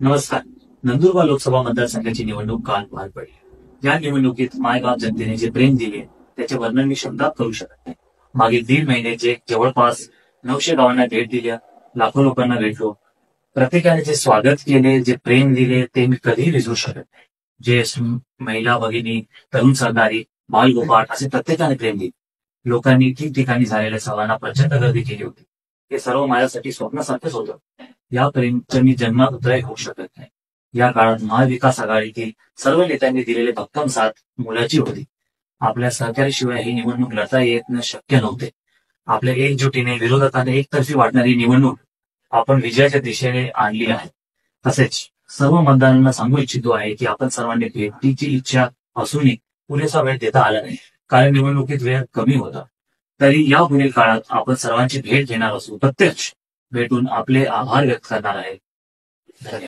नमस्कार. नंदुरबार लोकसभा मतदारसंघाची निवडणूक काल पार पडली. या निवडणुकीत मायबाप जनतेने जे प्रेम दिले त्याचे वर्णन मी शब्दात करू शकत नाही. मागील 1.5 महिने जे जवळपास 900 गावांना भेट दिल्या, लाखो लोकांना भेटलो, प्रत्येकाने जे स्वागत केले, जे प्रेम दिले ते मी कधीही विसरू शकत नाही. ज्येष्ठ, महिला भगिनी, तरुण सरदारी, बालगोपाळ असे प्रत्येकाने प्रेम दिले. लोकांनी ठिकठिकाणी झालेल्या सभांना प्रचंड गर्दी केली होती. हे सर्व माझ्यासाठी स्वप्नासारखंच होतं. या प्रेमचं मी जन्मात उतराई होऊ शकत नाही. या काळात महाविकास आघाडीतील सर्व नेत्यांनी दिलेले भक्कम साथ मोलाची होती. आपल्या सहकार्याशिवाय ही निवडणूक लढता येणं शक्य नव्हते. आपल्या एकजुटीने विरोधकांना एकतर्फी वाटणारी निवडणूक आपण विजयाच्या दिशेने आणली आहे. तसेच सर्व मतदारांना सांगू इच्छितो आहे की आपण सर्वांनी भेटीची इच्छा असूनही पुरेसा वेळ देता आला नाही, कारण निवडणुकीत वेळ कमी होता. तरी यापुढील काळात आपण सर्वांची भेट घेणार असू, प्रत्यक्ष भेटून आपले आभार व्यक्त करणार आहे. धन्यवाद.